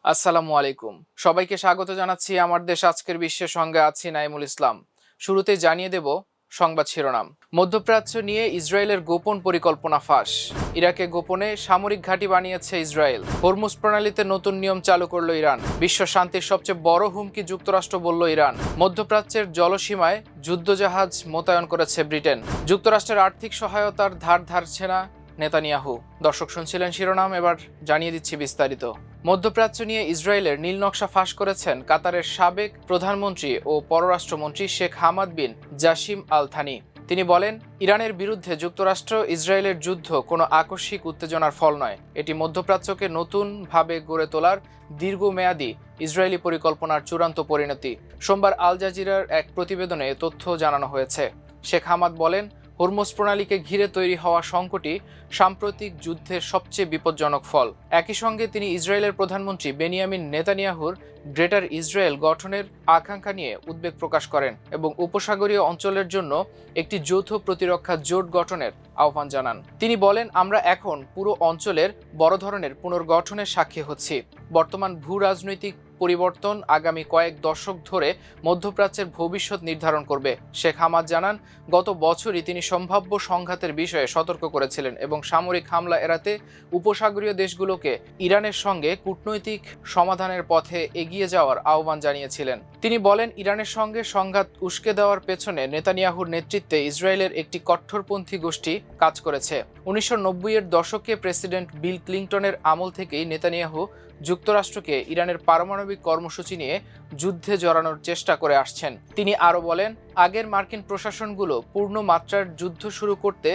আসসালামু আলাইকুম। সবাইকে স্বাগত জানাচ্ছি আমার দেশ আজকের বিশ্বের সঙ্গে আছি নাইমুল ইসলাম। শুরুতেই জানিয়ে দেব সংবাদ শিরোনাম। মধ্যপ্রাচ্য নিয়ে ইসরায়েলের গোপন পরিকল্পনা ফাঁস। ইরাকে গোপনে সামরিক ঘাঁটি বানিয়েছে ইসরায়েল। হরমুজ প্রণালীতে নতুন নিয়ম চালু করল ইরান। বিশ্ব শান্তির সবচেয়ে বড় হুমকি যুক্তরাষ্ট্র বলল ইরান। মধ্যপ্রাচ্যের জলসীমায় যুদ্ধজাহাজ মোতায়েন করেছে ব্রিটেন। যুক্তরাষ্ট্রের আর্থিক সহায়তার ধার ধারছে না নেতানিয়াহু। দর্শক শুনছিলেন শিরোনাম, এবার জানিয়ে দিচ্ছি বিস্তারিত। মধ্যপ্রাচ্য নিয়ে ইসরায়েলের নীল নকশা ফাঁস করেছেন কাতারের সাবেক প্রধানমন্ত্রী ও পররাষ্ট্রমন্ত্রী Sheikh Hamad bin Jassim Al Thani. তিনি বলেন, ইরানের বিরুদ্ধে যুক্তরাষ্ট্র ইসরায়েলের যুদ্ধ কোনো আকস্মিক উত্তেজনার ফল নয়, এটি মধ্যপ্রাচ্যকে নতুনভাবে গড়ে তোলার দীর্ঘমেয়াদী ইসরায়েলি পরিকল্পনার চূড়ান্ত পরিণতি। সোমবার আল জাজিরার এক প্রতিবেদনে এ তথ্য জানানো হয়েছে। শেখ হামাদ বলেন, হরমুজ প্রণালীকে ঘিরে তৈরি হওয়া সংকটই সাম্প্রতিক যুদ্ধের সবচেয়ে বিপজ্জনক ফল। একই সঙ্গে তিনি ইসরায়েলের প্রধানমন্ত্রী বেনিয়ামিন নেতানিয়াহুর গ্রেটার ইসরায়েল গঠনের আকাঙ্ক্ষা নিয়ে উদ্বেগ প্রকাশ করেন এবং উপসাগরীয় অঞ্চলের জন্য একটি যৌথ প্রতিরক্ষা জোট গঠনের আহ্বান জানান। তিনি বলেন, আমরা এখন পুরো অঞ্চলের বড় ধরনের পুনর্গঠনের সাক্ষী হচ্ছি। বর্তমান ভূ রাজনৈতিক পরিবর্তন আগামী কয়েক দশক ধরে মধ্যপ্রাচ্যের ভবিষ্যৎ নির্ধারণ করবে। শেখ হামাদ জানান, গত বছরই তিনি সম্ভাব্য সংঘাতের বিষয়ে সতর্ক করেছিলেন এবং সামরিক হামলা এড়াতে উপসাগরীয় দেশগুলোকে ইরানের সঙ্গে কূটনৈতিক সমাধানের পথে এগিয়ে যাওয়ার আহ্বান জানিয়েছিলেন। তিনি বলেন, ইরানের সঙ্গে সংঘাত উস্কে দেওয়ার পেছনে নেতানিয়াহুর নেতৃত্বে ইসরায়েলের একটি কট্টরপন্থী গোষ্ঠী কাজ করেছে। 1990-এর দশকে প্রেসিডেন্ট বিল ক্লিন্টনের আমল থেকেই নেতানিয়াহু যুক্তরাষ্ট্রকে ইরানের পারমাণবিক কর্মসূচি নিয়ে যুদ্ধে জড়ানোর চেষ্টা করে আসছেন। তিনি আরও বলেন, আগের মার্কিন প্রশাসনগুলো পূর্ণ মাত্রার যুদ্ধ শুরু করতে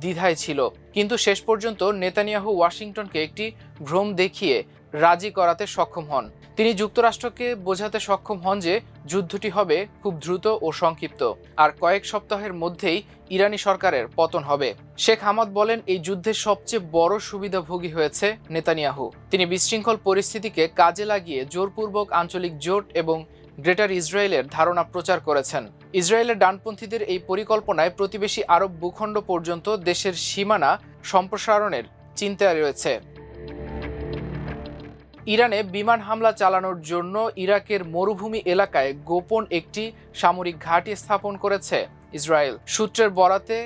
দ্বিধায় ছিল, কিন্তু শেষ পর্যন্ত নেতানিয়াহু ওয়াশিংটনকে একটি ভ্রম দেখিয়ে রাজি করাতে সক্ষম হন। তিনি যুক্তরাষ্ট্রকে বোঝাতে সক্ষম হন যে যুদ্ধটি হবে খুব দ্রুত ও সংক্ষিপ্ত, আর কয়েক সপ্তাহের মধ্যেই ইরানি সরকারের পতন হবে। শেখ হামাদ বলেন, এই যুদ্ধের সবচেয়ে বড় সুবিধাভোগী হয়েছে নেতানিয়াহু। তিনি বিশৃঙ্খল পরিস্থিতিকে কাজে লাগিয়ে জোরপূর্বক আঞ্চলিক জোট এবং গ্রেটার ইসরায়েলের ধারণা প্রচার করেছেন। ইসরায়েলের ডানপন্থীদের এই পরিকল্পনায় প্রতিবেশী আরব ভূখণ্ড পর্যন্ত দেশের সীমানা সম্প্রসারণের চিন্তায় রয়েছে। ইরানে বিমান হামলা চালানোর জন্য ইরাকের মরুভূমি এলাকায় গোপন একটি সামরিক ঘাঁটি স্থাপন করেছে ইসরায়েল। সূত্রের বরাতে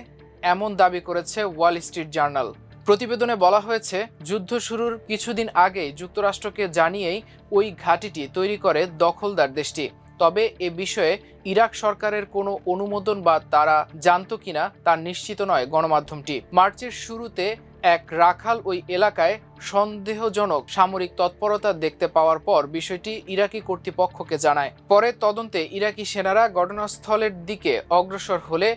এমন দাবি করেছে ওয়াল স্ট্রিট জার্নাল। প্রতিবেদনে বলা হয়েছে, যুদ্ধ শুরুর কিছুদিন আগেই যুক্তরাষ্ট্রকে জানিয়েই ওই ঘাঁটিটি তৈরি করে দখলদার দেশটি। তবে এ বিষয়ে ইরাক সরকারের কোনো অনুমোদন বা তারা জানত কিনা তা নিশ্চিত নয় গণমাধ্যমটি। মার্চের শুরুতে এক রাখাল ওই এলাকায় সন্দেহজনক সামরিক তৎপরতা দেখতে পাওয়ার পর বিষয়টি ইরাকি কর্তৃপক্ষকে জানায়। পরে তদন্তে ইরাকি সেনারা ঘটনাস্থলের দিকে অগ্রসর হলে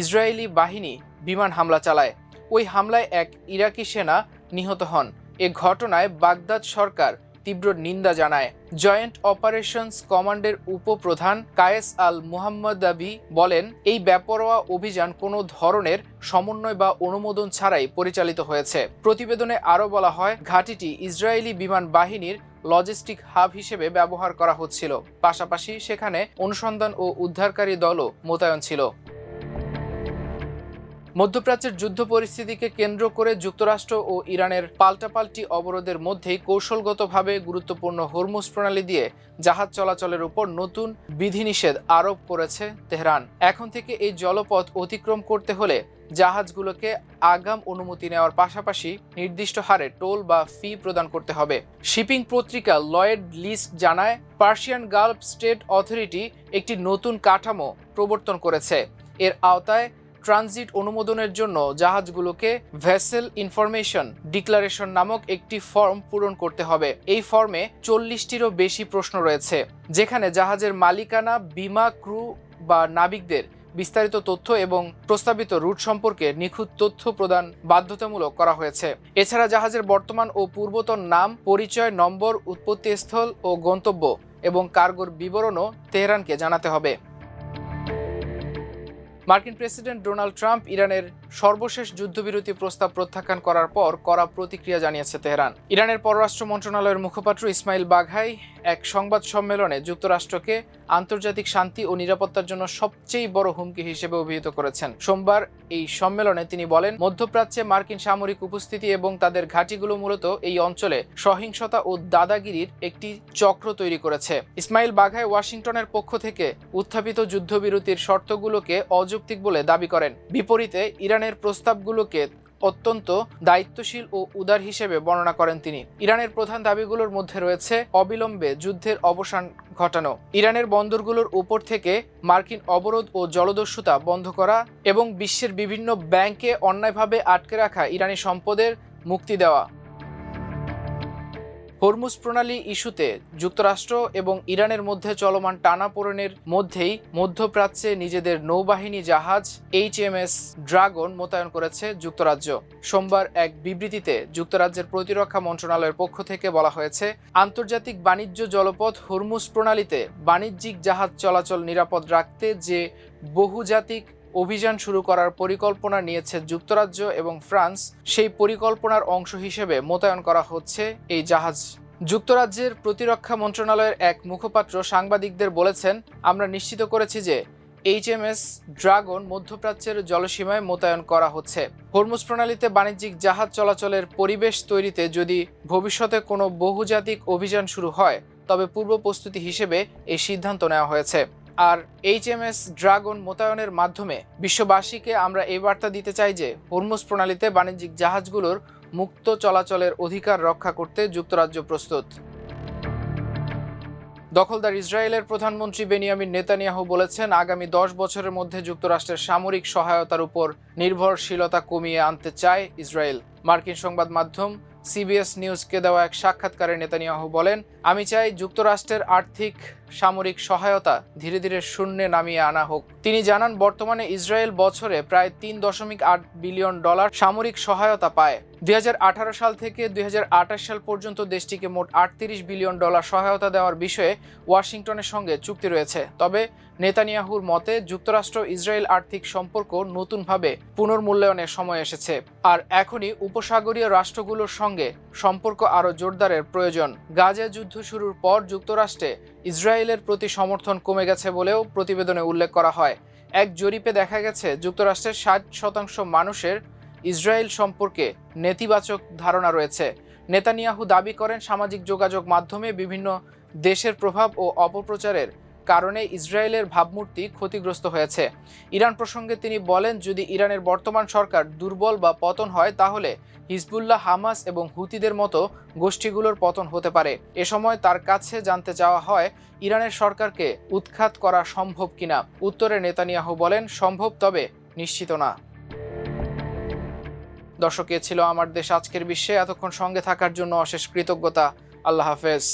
ইসরায়েলি বাহিনী বিমান হামলা চালায়। ওই হামলায় এক ইরাকি সেনা নিহত হন। এ ঘটনায় বাগদাদ সরকার তীব্র নিন্দা জানায়। জয়েন্ট অপারেশনস কমান্ডের উপপ্রধান কায়েস আল মুহাম্মদাবি বলেন, এই বেপরোয়া অভিযান কোনো ধরনের সমন্বয় বা অনুমোদন ছাড়াই পরিচালিত হয়েছে। প্রতিবেদনে আরও বলা হয়, ঘাঁটিটি ইসরায়েলি বিমান বাহিনীর লজিস্টিক হাব হিসেবে ব্যবহার করা হচ্ছিল, পাশাপাশি সেখানে অনুসন্ধান ও উদ্ধারকারী দলও মোতায়েন ছিল। মধ্যপ্রাচ্যের যুদ্ধ পরিস্থিতিকে কেন্দ্র করে যুক্তরাষ্ট্র ও ইরানের পাল্টাপাল্টি অবরোধের মধ্যেই কৌশলগতভাবে গুরুত্বপূর্ণ হরমুজ প্রণালী দিয়ে জাহাজ চলাচলের উপর নতুন বিধিনিষেধ আরোপ করেছে তেহরান। এখন থেকে এই জলপথ অতিক্রম করতে হলে জাহাজগুলোকে আগাম অনুমতি নেওয়ার পাশাপাশি নির্দিষ্ট হারে টোল বা ফি প্রদান করতে হবে। শিপিং পত্রিকা লয়েড লিস্ট জানায়, পার্সিয়ান গালফ স্টেট অথরিটি একটি নতুন কাঠামো প্রবর্তন করেছে। এর আওতায় ট্রানজিট অনুমোদনের জন্য জাহাজগুলোকে ভেসেল ইনফরমেশন ডিক্লারেশন নামক একটি ফর্ম পূরণ করতে হবে। এই ফর্মে 40টিরও বেশি প্রশ্ন রয়েছে, যেখানে জাহাজের মালিকানা, বীমা, ক্রু বা নাবিকদের বিস্তারিত তথ্য এবং প্রস্তাবিত রুট সম্পর্কে নিখুঁত তথ্য প্রদান বাধ্যতামূলক করা হয়েছে। এছাড়া জাহাজের বর্তমান ও পূর্বতন নাম, পরিচয় নম্বর, উৎপত্তিস্থল ও গন্তব্য এবং কার্গোর বিবরণও তেহরানকে জানাতে হবে। মার্কিন প্রেসিডেন্ট ডোনাল্ড ট্রাম্প ইরানের সর্বশেষ যুদ্ধবিরতি প্রস্তাব প্রত্যাখ্যান করার পর কড়া প্রতিক্রিয়া জানিয়েছে তেহরান। ইরানের পররাষ্ট্র মন্ত্রণালয়ের মুখপাত্র ইসমাইল বাঘাই এক সংবাদ সম্মেলনে যুক্তরাষ্ট্রকে আন্তর্জাতিক শান্তি ও নিরাপত্তার জন্য সবচেয়ে বড় হুমকি হিসেবে অভিহিত করেছেন। সোমবার এই সম্মেলনে তিনি বলেন, মধ্যপ্রাচ্যে মার্কিন সামরিক উপস্থিতি এবং তাদের ঘাঁটিগুলো মূলত এই অঞ্চলে সহিংসতা ও দাদাগিরির একটি চক্র তৈরি করেছে। ইসমাইল বাঘাই ওয়াশিংটনের পক্ষ থেকে উত্থাপিত যুদ্ধবিরতির শর্তগুলোকে অযৌক্তিক বলে দাবি করেন। বিপরীতে ইরানের প্রস্তাবগুলোকে অত্যন্ত দায়িত্বশীল ও উদার হিসেবে বর্ণনা করেন তিনি। ইরানের প্রধান দাবিগুলোর মধ্যে রয়েছে অবিলম্বে যুদ্ধের অবসান ঘটানো, ইরানের বন্দরগুলোর উপর থেকে মার্কিন অবরোধ ও জলদস্যুতা বন্ধ করা এবং বিশ্বের বিভিন্ন ব্যাংকে অন্যায়ভাবে আটকে রাখা ইরানি সম্পদের মুক্তি দেওয়া। হরমুজ প্রণালী ইস্যুতে যুক্তরাষ্ট্র এবং ইরানের মধ্যে চলমান টানাপোড়েনের মধ্যেই মধ্যপ্রাচ্যে নিজেদের নৌবাহিনী জাহাজ HMS ড্রাগন মোতায়েন করেছে যুক্তরাজ্য। সোমবার এক বিবৃতিতে যুক্তরাজ্যের প্রতিরক্ষা মন্ত্রণালয়ের পক্ষ থেকে বলা হয়েছে, আন্তর্জাতিক বাণিজ্য জলপথ হরমুজ প্রণালীতে বাণিজ্যিক জাহাজ চলাচল নিরাপদ রাখতে যে বহুজাতিক অভিযান শুরু করার পরিকল্পনা নিয়েছে যুক্তরাজ্য এবং ফ্রান্স, সেই পরিকল্পনার অংশ হিসেবে মোতায়েন করা হচ্ছে এই জাহাজ। যুক্তরাজ্যের প্রতিরক্ষা মন্ত্রণালয়ের এক মুখপাত্র সাংবাদিকদের বলেছেন, আমরা নিশ্চিত করেছি যে HMS ড্রাগন মধ্যপ্রাচ্যের জলসীমায় মোতায়েন করা হচ্ছে। হরমুজ প্রণালীতে বাণিজ্যিক জাহাজ চলাচলের পরিবেশ তৈরিতে যদি ভবিষ্যতে কোনো বহুজাতিক অভিযান শুরু হয়, তবে পূর্ব প্রস্তুতি হিসেবে এই সিদ্ধান্ত নেওয়া হয়েছে। আর HMS ড্রাগন মোতায়েনের মাধ্যমে বিশ্ববাসীকে আমরা এই বার্তা দিতে চাই যে হরমুজ প্রণালীতে বাণিজ্যিক জাহাজগুলোর মুক্ত চলাচলের অধিকার রক্ষা করতে যুক্তরাজ্য প্রস্তুত। দখলদার ইসরায়েলের প্রধানমন্ত্রী বেনিয়ামিন নেতানিয়াহু বলেছেন, আগামী 10 বছরের মধ্যে যুক্তরাষ্ট্রের সামরিক সহায়তার উপর নির্ভরশীলতা কমিয়ে আনতে চায় ইসরায়েল। মার্কিন সংবাদ মাধ্যম CBS নিউজকে দেওয়া এক সাক্ষাৎকারে নেতানিয়াহু বলেন, আমি চাই যুক্তরাষ্ট্রের আর্থিক সামরিক সহায়তা ধীরে ধীরে শূন্যে নামিয়ে আনা হোক। তিনি জানান, বর্তমানে ইসরায়েল বছরে প্রায় $3.8 বিলিয়ন সামরিক সহায়তা পায়। 2018 সাল থেকে 2028 সাল পর্যন্ত দেশটিকে মোট $38 বিলিয়ন সহায়তা দেওয়ার বিষয়ে ওয়াশিংটনের সঙ্গে চুক্তি রয়েছে। তবে নেতানিয়াহুর মতে যুক্তরাষ্ট্র ইসরায়েল আর্থিক সম্পর্ক নতুনভাবে পুনর্মূল্যায়নের সময় এসেছে, আর এখনই উপসাগরীয় রাষ্ট্রগুলোর সঙ্গে সম্পর্ক আরও জোরদারের প্রয়োজন। গাজা যুদ্ধ শুরুর পর যুক্তরাষ্ট্রে ইসরায়েলের প্রতি সমর্থন কমে গেছে বলেও প্রতিবেদনে উল্লেখ করা হয়। এক জরিপে দেখা গেছে যুক্তরাষ্ট্রের 60% মানুষের ইসরায়েল সম্পর্কে নেতিবাচক ধারণা রয়েছে। নেতানিয়াহু দাবি করেন, সামাজিক যোগাযোগ মাধ্যমে বিভিন্ন দেশের প্রভাব ও অপপ্রচারের কারণে ইসরায়েলের ভাবমূর্তি ক্ষতিগ্রস্ত হয়েছে। ইরান প্রসঙ্গে তিনি বলেন, যদি ইরানের বর্তমান সরকার দুর্বল বা পতন হয়, তাহলে হিজবুল্লাহ, হামাস এবং হুতিদের মতো গোষ্ঠীগুলোর পতন হতে পারে। এ সময় তার কাছে জানতে চাওয়া হয়, ইরানের সরকারকে উৎখাত করা সম্ভব কিনা। উত্তরে নেতানিয়াহু বলেন, সম্ভব, তবে নিশ্চিত না। দর্শক, এ ছিল আমার দেশ আজকের বিশ্বে। এতক্ষণ সঙ্গে থাকার জন্য অশেষ কৃতজ্ঞতা। আল্লাহ হাফেজ।